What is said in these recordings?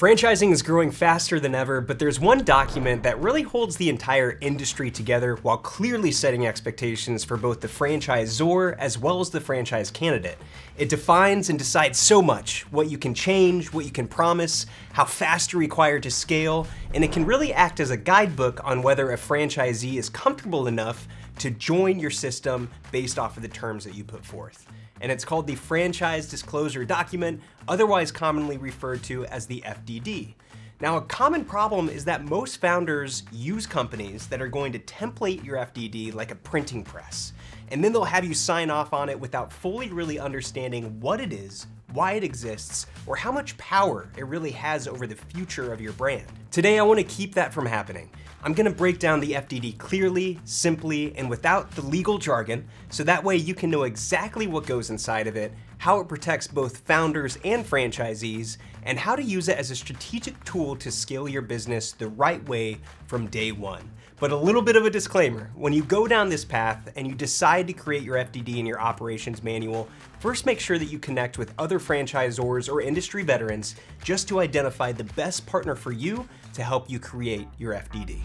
Franchising is growing faster than ever, but there's one document that really holds the entire industry together while clearly setting expectations for both the franchisor as well as the franchise candidate. It defines and decides so much: what you can change, what you can promise, how fast you're required to scale, and it can really act as a guidebook on whether a franchisee is comfortable enough to join your system based off of the terms that you put forth. And it's called the Franchise Disclosure Document, otherwise commonly referred to as the FDD. Now, a common problem is that most founders use companies that are going to template your FDD like a printing press, and then they'll have you sign off on it without fully really understanding what it is, why it exists, or how much power it really has over the future of your brand. Today, I want to keep that from happening. I'm going to break down the FDD clearly, simply, and without the legal jargon, so that way you can know exactly what goes inside of it, how it protects both founders and franchisees, and how to use it as a strategic tool to scale your business the right way from day one. But a little bit of a disclaimer: when you go down this path and you decide to create your FDD in your operations manual, first make sure that you connect with other franchisors or industry veterans just to identify the best partner for you to help you create your FDD.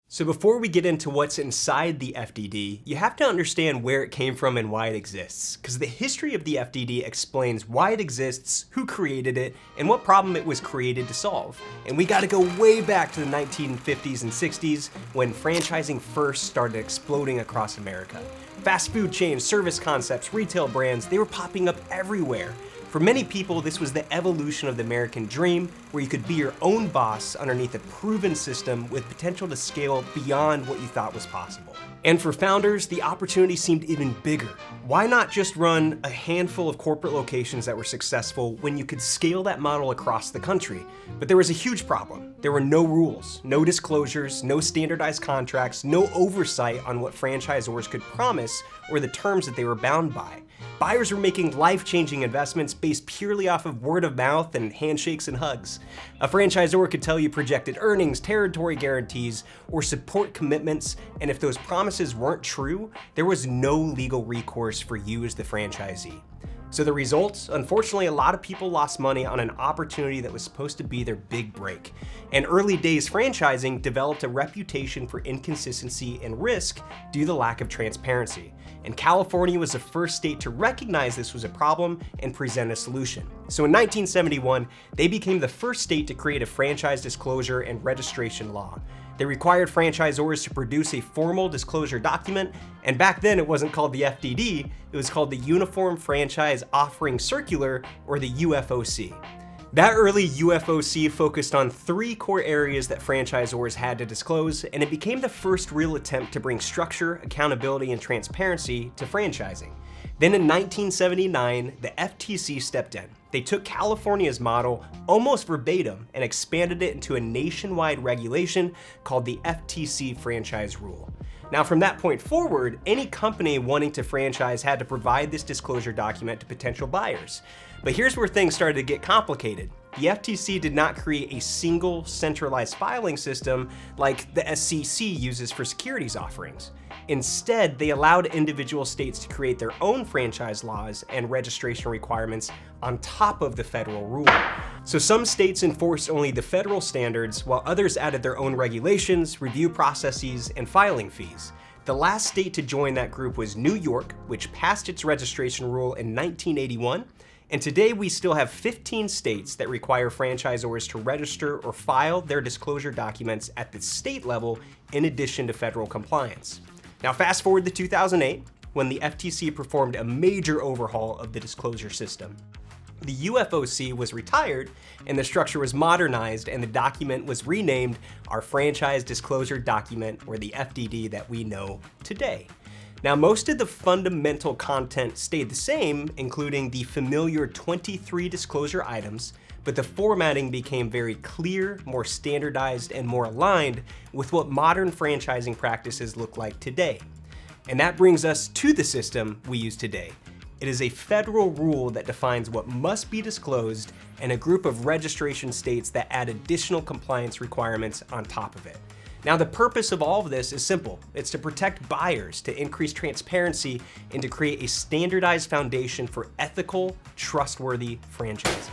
So before we get into what's inside the FDD, you have to understand where it came from and why it exists, because the history of the FDD explains why it exists, who created it, and what problem it was created to solve. And we gotta go way back to the 1950s and 60s when franchising first started exploding across America. Fast food chains, service concepts, retail brands, they were popping up everywhere. For many people, this was the evolution of the American dream, where you could be your own boss underneath a proven system with potential to scale beyond what you thought was possible. And for founders, the opportunity seemed even bigger. Why not just run a handful of corporate locations that were successful when you could scale that model across the country? But there was a huge problem. There were no rules, no disclosures, no standardized contracts, no oversight on what franchisors could promise or the terms that they were bound by. Buyers were making life-changing investments based purely off of word of mouth and handshakes and hugs. A franchisor could tell you projected earnings, territory guarantees, or support commitments, and if those promises weren't true, there was no legal recourse for you as the franchisee. So the results? Unfortunately, a lot of people lost money on an opportunity that was supposed to be their big break. And early days franchising developed a reputation for inconsistency and risk due to the lack of transparency. And California was the first state to recognize this was a problem and present a solution. So in 1971, they became the first state to create a franchise disclosure and registration law. They required franchisors to produce a formal disclosure document, and back then it wasn't called the FDD, it was called the Uniform Franchise Offering Circular, or the UFOC. That early UFOC focused on three core areas that franchisors had to disclose, and it became the first real attempt to bring structure, accountability, and transparency to franchising. Then in 1979, the FTC stepped in. They took California's model almost verbatim and expanded it into a nationwide regulation called the FTC Franchise Rule. Now, from that point forward, any company wanting to franchise had to provide this disclosure document to potential buyers. But here's where things started to get complicated. The FTC did not create a single centralized filing system like the SEC uses for securities offerings. Instead, they allowed individual states to create their own franchise laws and registration requirements on top of the federal rule. So some states enforced only the federal standards, while others added their own regulations, review processes, and filing fees. The last state to join that group was New York, which passed its registration rule in 1981. And today we still have 15 states that require franchisors to register or file their disclosure documents at the state level in addition to federal compliance. Now fast forward to 2008, when the FTC performed a major overhaul of the disclosure system. The UFOC was retired and the structure was modernized, and the document was renamed our Franchise Disclosure Document, or the FDD that we know today. Now, most of the fundamental content stayed the same, including the familiar 23 disclosure items, but the formatting became very clear, more standardized, and more aligned with what modern franchising practices look like today. And that brings us to the system we use today. It is a federal rule that defines what must be disclosed, and a group of registration states that add additional compliance requirements on top of it. Now, the purpose of all of this is simple. It's to protect buyers, to increase transparency, and to create a standardized foundation for ethical, trustworthy franchising.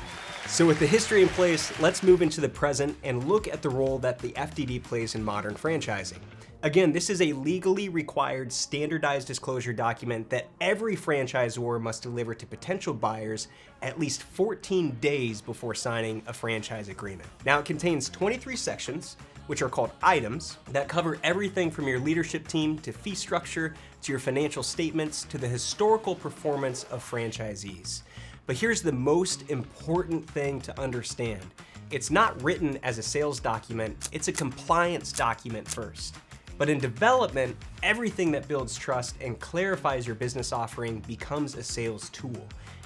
So with the history in place, let's move into the present and look at the role that the FDD plays in modern franchising. Again, this is a legally required standardized disclosure document that every franchisor must deliver to potential buyers at least 14 days before signing a franchise agreement. Now, it contains 23 sections, which are called items, that cover everything from your leadership team to fee structure to your financial statements to the historical performance of franchisees. But here's the most important thing to understand. It's not written as a sales document, it's a compliance document first. But in development, everything that builds trust and clarifies your business offering becomes a sales tool.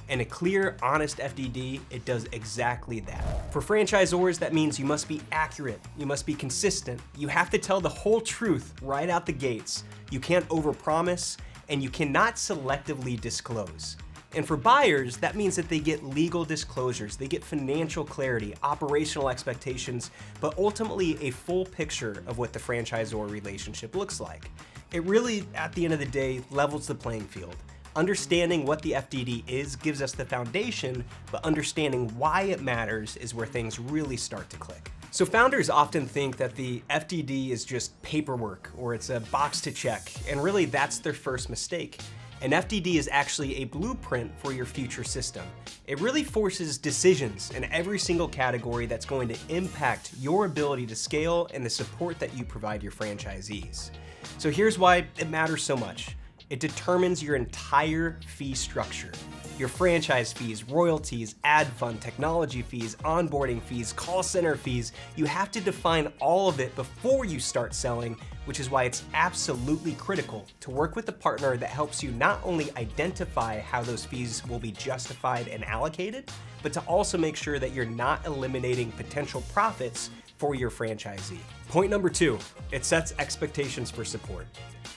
And a clear, honest FDD, it does exactly that. For franchisors, that means you must be accurate, you must be consistent, you have to tell the whole truth right out the gates, you can't overpromise, and you cannot selectively disclose. And for buyers, that means that they get legal disclosures, they get financial clarity, operational expectations, but ultimately a full picture of what the franchisor relationship looks like. It really, at the end of the day, levels the playing field. Understanding what the FDD is gives us the foundation, but understanding why it matters is where things really start to click. So founders often think that the FDD is just paperwork or it's a box to check, and really that's their first mistake. An FDD is actually a blueprint for your future system. It really forces decisions in every single category that's going to impact your ability to scale and the support that you provide your franchisees. So here's why it matters so much. It determines your entire fee structure. Your franchise fees, royalties, ad fund, technology fees, onboarding fees, call center fees. You have to define all of it before you start selling, which is why it's absolutely critical to work with a partner that helps you not only identify how those fees will be justified and allocated, but to also make sure that you're not eliminating potential profits for your franchisee. Point number 2, it sets expectations for support.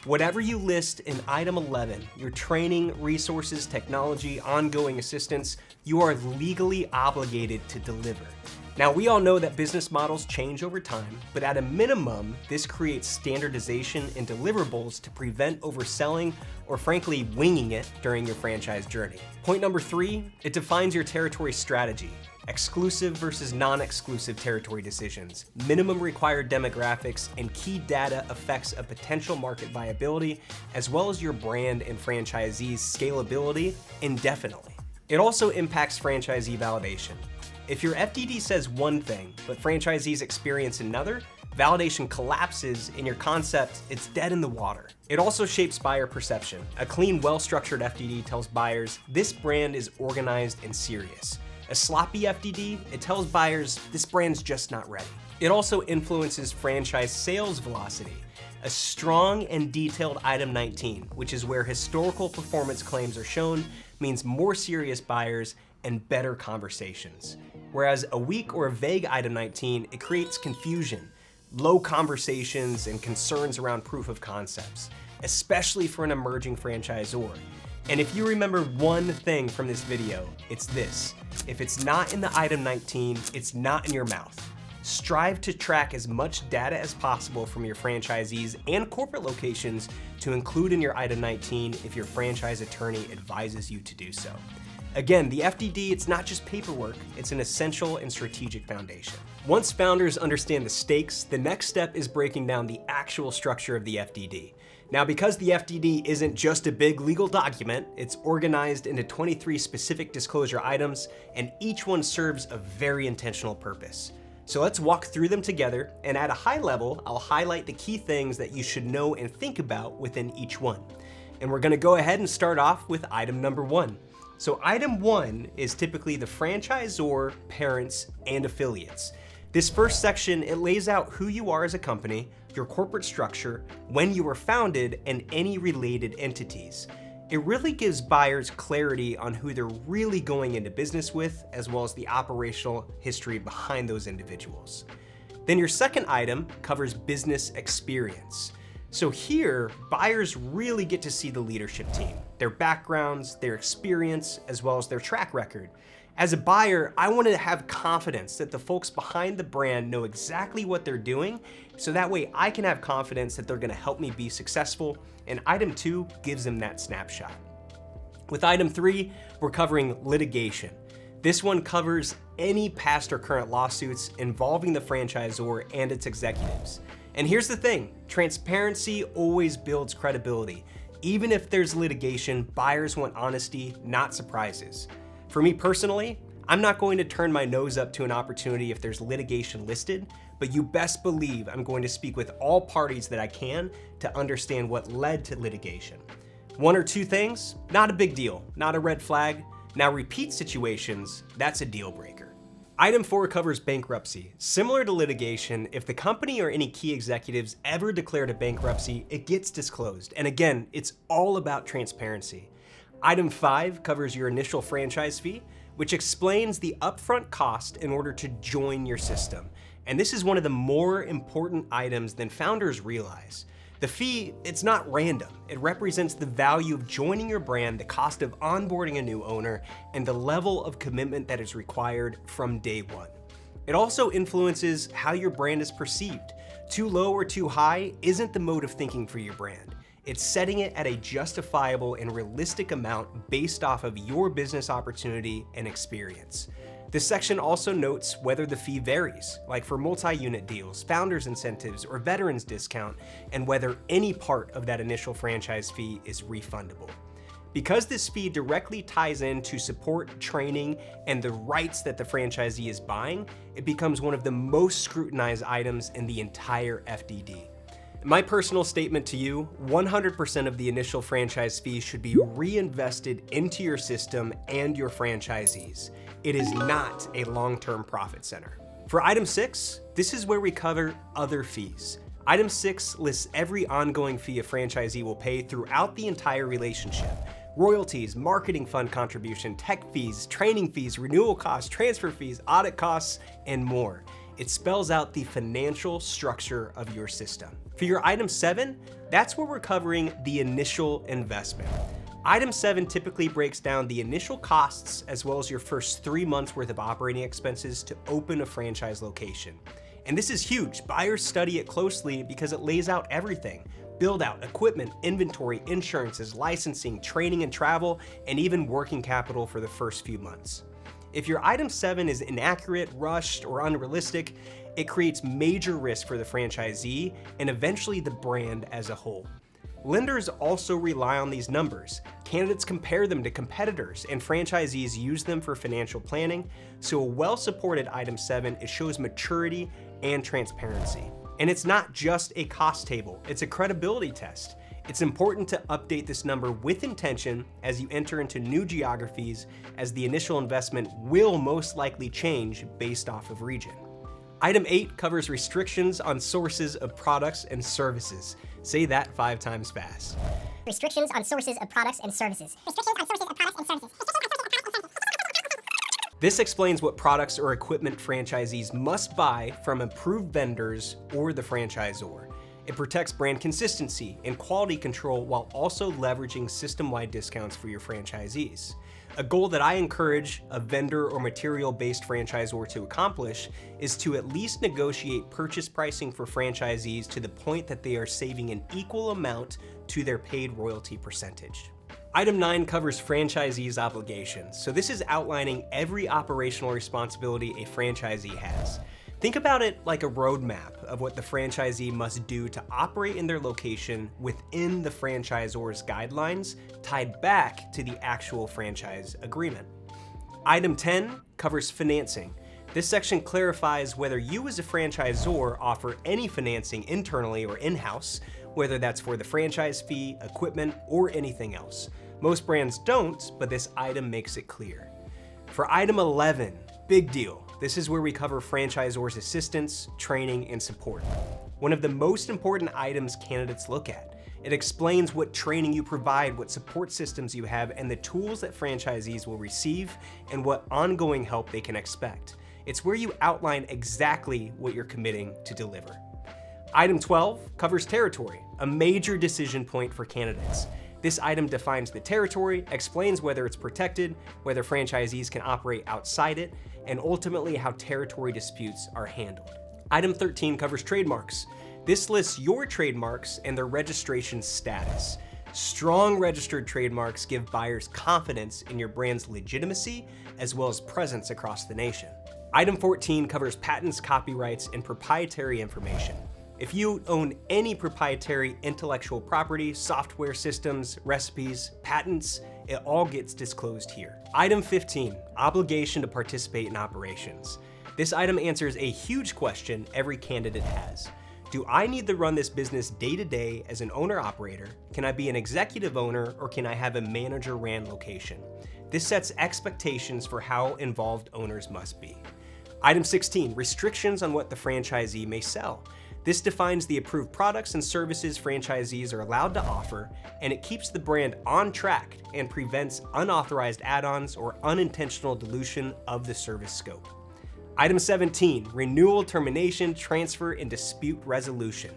Whatever you list in item 11, your training, resources, technology, ongoing assistance, you are legally obligated to deliver. Now, we all know that business models change over time, but at a minimum, this creates standardization and deliverables to prevent overselling or frankly winging it during your franchise journey. Point number 3, it defines your territory strategy. Exclusive versus non-exclusive territory decisions, minimum required demographics, and key data effects of potential market viability, as well as your brand and franchisees' scalability indefinitely. It also impacts franchisee validation. If your FDD says one thing, but franchisees experience another, validation collapses and your concept, it's dead in the water. It also shapes buyer perception. A clean, well-structured FDD tells buyers, this brand is organized and serious. A sloppy FDD, it tells buyers, this brand's just not ready. It also influences franchise sales velocity. A strong and detailed item 19, which is where historical performance claims are shown, means more serious buyers and better conversations. Whereas a weak or a vague item 19, it creates confusion, low conversations, and concerns around proof of concepts, especially for an emerging franchisor. And if you remember one thing from this video, it's this. If it's not in the item 19, it's not in your mouth. Strive to track as much data as possible from your franchisees and corporate locations to include in your item 19 if your franchise attorney advises you to do so. Again, the FDD, it's not just paperwork, it's an essential and strategic foundation. Once founders understand the stakes, the next step is breaking down the actual structure of the FDD. Now, because the FDD isn't just a big legal document, it's organized into 23 specific disclosure items, and each one serves a very intentional purpose. So let's walk through them together, and at a high level, I'll highlight the key things that you should know and think about within each one. And we're gonna go ahead and start off with item number 1. So item 1 is typically the franchisor, parents, and affiliates. This first section, it lays out who you are as a company, your corporate structure, when you were founded, and any related entities. It really gives buyers clarity on who they're really going into business with, as well as the operational history behind those individuals. Then your second item covers business experience. So here, buyers really get to see the leadership team, their backgrounds, their experience, as well as their track record. As a buyer, I want to have confidence that the folks behind the brand know exactly what they're doing so that way I can have confidence that they're gonna help me be successful, and item 2 gives them that snapshot. With item 3, we're covering litigation. This one covers any past or current lawsuits involving the franchisor and its executives. And here's the thing, transparency always builds credibility. Even if there's litigation, buyers want honesty, not surprises. For me personally, I'm not going to turn my nose up to an opportunity if there's litigation listed, but you best believe I'm going to speak with all parties that I can to understand what led to litigation. 1 or 2 things, not a big deal, not a red flag. Now repeat situations, that's a deal breaker. Item 4 covers bankruptcy. Similar to litigation, if the company or any key executives ever declared a bankruptcy, it gets disclosed. And again, it's all about transparency. Item 5 covers your initial franchise fee, which explains the upfront cost in order to join your system. And this is one of the more important items than founders realize. The fee, it's not random. It represents the value of joining your brand, the cost of onboarding a new owner, and the level of commitment that is required from day one. It also influences how your brand is perceived. Too low or too high isn't the mode of thinking for your brand. It's setting it at a justifiable and realistic amount based off of your business opportunity and experience. This section also notes whether the fee varies, like for multi-unit deals, founders incentives, or veterans discount, and whether any part of that initial franchise fee is refundable. Because this fee directly ties into support, training, and the rights that the franchisee is buying, it becomes one of the most scrutinized items in the entire FDD. My personal statement to you, 100% of the initial franchise fee should be reinvested into your system and your franchisees. It is not a long-term profit center. For item 6, this is where we cover other fees. Item 6 lists every ongoing fee a franchisee will pay throughout the entire relationship. Royalties, marketing fund contribution, tech fees, training fees, renewal costs, transfer fees, audit costs, and more. It spells out the financial structure of your system. For your item 7, that's where we're covering the initial investment. Item 7 typically breaks down the initial costs as well as your first 3 months worth of operating expenses to open a franchise location. And this is huge. Buyers study it closely because it lays out everything. Build out, equipment, inventory, insurances, licensing, training and travel, and even working capital for the first few months. If your item 7 is inaccurate, rushed, or unrealistic, it creates major risk for the franchisee and eventually the brand as a whole. Lenders also rely on these numbers. Candidates compare them to competitors, and franchisees use them for financial planning, so a well-supported item 7, it shows maturity and transparency. And it's not just a cost table, it's a credibility test. It's important to update this number with intention as you enter into new geographies, as the initial investment will most likely change based off of region. Item 8 covers restrictions on sources of products and services. Say that 5 times fast. Restrictions on sources of products and services. Restrictions on sources of products and services. This explains what products or equipment franchisees must buy from approved vendors or the franchisor. It protects brand consistency and quality control while also leveraging system-wide discounts for your franchisees. A goal that I encourage a vendor or material-based franchisor to accomplish is to at least negotiate purchase pricing for franchisees to the point that they are saving an equal amount to their paid royalty percentage. Item 9 covers franchisees' obligations. So this is outlining every operational responsibility a franchisee has. Think about it like a roadmap of what the franchisee must do to operate in their location within the franchisor's guidelines, tied back to the actual franchise agreement. Item 10 covers financing. This section clarifies whether you as a franchisor offer any financing internally or in-house, whether that's for the franchise fee, equipment, or anything else. Most brands don't, but this item makes it clear. For item 11, big deal. This is where we cover franchisors' assistance, training, and support. One of the most important items candidates look at. It explains what training you provide, what support systems you have, and the tools that franchisees will receive, and what ongoing help they can expect. It's where you outline exactly what you're committing to deliver. Item 12 covers territory, a major decision point for candidates. This item defines the territory, explains whether it's protected, whether franchisees can operate outside it, and ultimately how territory disputes are handled. Item 13 covers trademarks. This lists your trademarks and their registration status. Strong registered trademarks give buyers confidence in your brand's legitimacy as well as presence across the nation. Item 14 covers patents, copyrights, and proprietary information. If you own any proprietary intellectual property, software systems, recipes, patents, it all gets disclosed here. Item 15, obligation to participate in operations. This item answers a huge question every candidate has. Do I need to run this business day to day as an owner-operator? Can I be an executive owner, or can I have a manager-ran location? This sets expectations for how involved owners must be. Item 16, restrictions on what the franchisee may sell. This defines the approved products and services franchisees are allowed to offer, and it keeps the brand on track and prevents unauthorized add-ons or unintentional dilution of the service scope. Item 17, renewal, termination, transfer, and dispute resolution.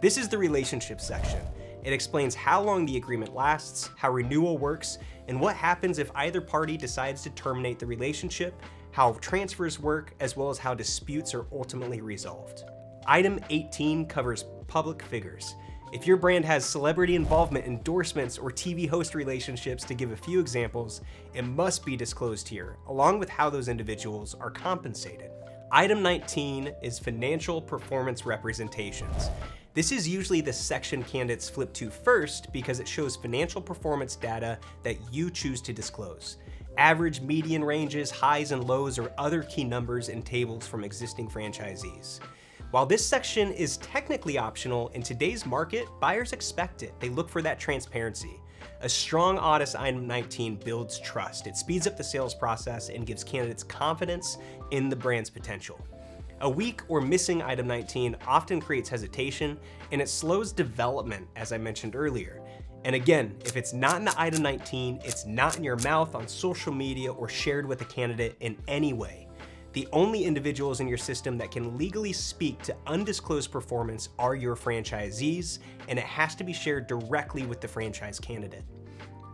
This is the relationship section. It explains how long the agreement lasts, how renewal works, and what happens if either party decides to terminate the relationship, how transfers work, as well as how disputes are ultimately resolved. Item 18 covers public figures. If your brand has celebrity involvement, endorsements, or TV host relationships, to give a few examples, it must be disclosed here, along with how those individuals are compensated. Item 19 is financial performance representations. This is usually the section candidates flip to first because it shows financial performance data that you choose to disclose. Average, median ranges, highs and lows, or other key numbers in tables from existing franchisees. While this section is technically optional, in today's market, buyers expect it. They look for that transparency. A strong audit item 19 builds trust. It speeds up the sales process and gives candidates confidence in the brand's potential. A weak or missing item 19 often creates hesitation, and it slows development, as I mentioned earlier. And again, if it's not in the item 19, it's not in your mouth, on social media, or shared with a candidate in any way. The only individuals in your system that can legally speak to undisclosed performance are your franchisees, and it has to be shared directly with the franchise candidate.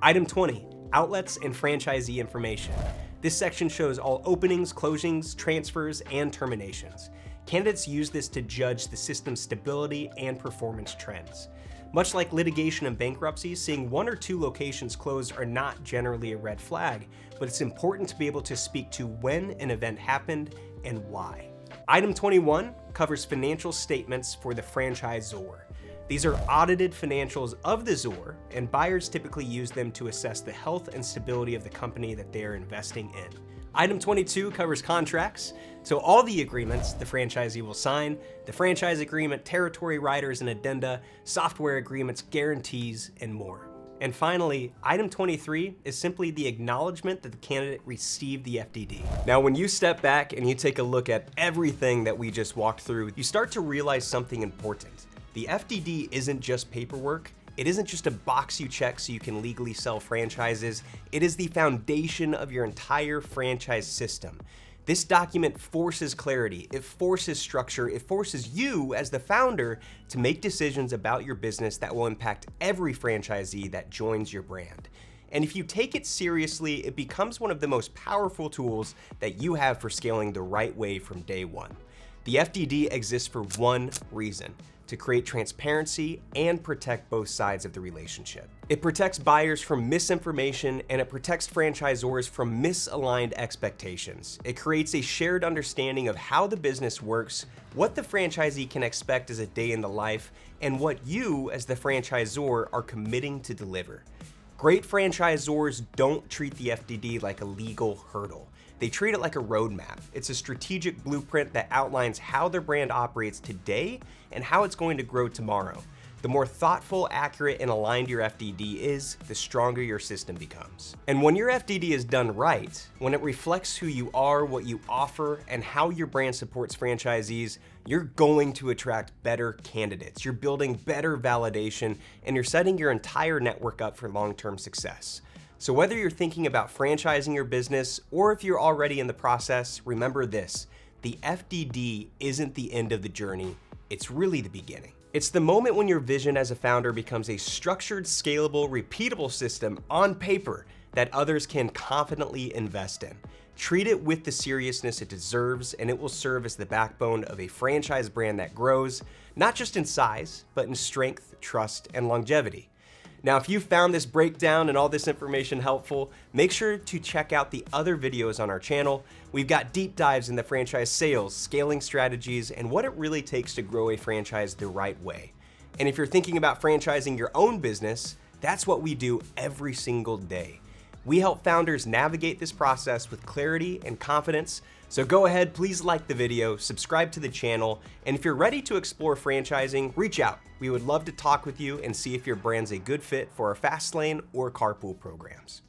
Item 20, outlets and franchisee information. This section shows all openings, closings, transfers, and terminations. Candidates use this to judge the system's stability and performance trends. Much like litigation and bankruptcy, seeing one or two locations close are not generally a red flag, but it's important to be able to speak to when an event happened and why. Item 21 covers financial statements for the franchisor. These are audited financials of the ZOR, and buyers typically use them to assess the health and stability of the company that they are investing in. Item 22 covers contracts. So all the agreements the franchisee will sign, the franchise agreement, territory riders and addenda, software agreements, guarantees, and more. And finally, item 23 is simply the acknowledgement that the candidate received the FDD. Now, when you step back and you take a look at everything that we just walked through, you start to realize something important. The FDD isn't just paperwork. It isn't just a box you check so you can legally sell franchises. It is the foundation of your entire franchise system. This document forces clarity, it forces structure, it forces you as the founder to make decisions about your business that will impact every franchisee that joins your brand. And if you take it seriously, it becomes one of the most powerful tools that you have for scaling the right way from day one. The FDD exists for one reason: to create transparency and protect both sides of the relationship. It protects buyers from misinformation, and it protects franchisors from misaligned expectations. It creates a shared understanding of how the business works, what the franchisee can expect as a day in the life, and what you as the franchisor are committing to deliver. Great franchisors don't treat the FDD like a legal hurdle. They treat it like a roadmap. It's a strategic blueprint that outlines how their brand operates today and how it's going to grow tomorrow. The more thoughtful, accurate, and aligned your FDD is, the stronger your system becomes. And when your FDD is done right, when it reflects who you are, what you offer, and how your brand supports franchisees, you're going to attract better candidates. You're building better validation, and you're setting your entire network up for long-term success. So whether you're thinking about franchising your business or if you're already in the process, remember this: the FDD isn't the end of the journey, it's really the beginning. It's the moment when your vision as a founder becomes a structured, scalable, repeatable system on paper that others can confidently invest in. Treat it with the seriousness it deserves, and it will serve as the backbone of a franchise brand that grows, not just in size, but in strength, trust, and longevity. Now, if you found this breakdown and all this information helpful, make sure to check out the other videos on our channel. We've got deep dives into franchise sales, scaling strategies, and what it really takes to grow a franchise the right way. And if you're thinking about franchising your own business, that's what we do every single day. We help founders navigate this process with clarity and confidence. So go ahead, please like the video, subscribe to the channel, and if you're ready to explore franchising, reach out. We would love to talk with you and see if your brand's a good fit for our fast lane or carpool programs.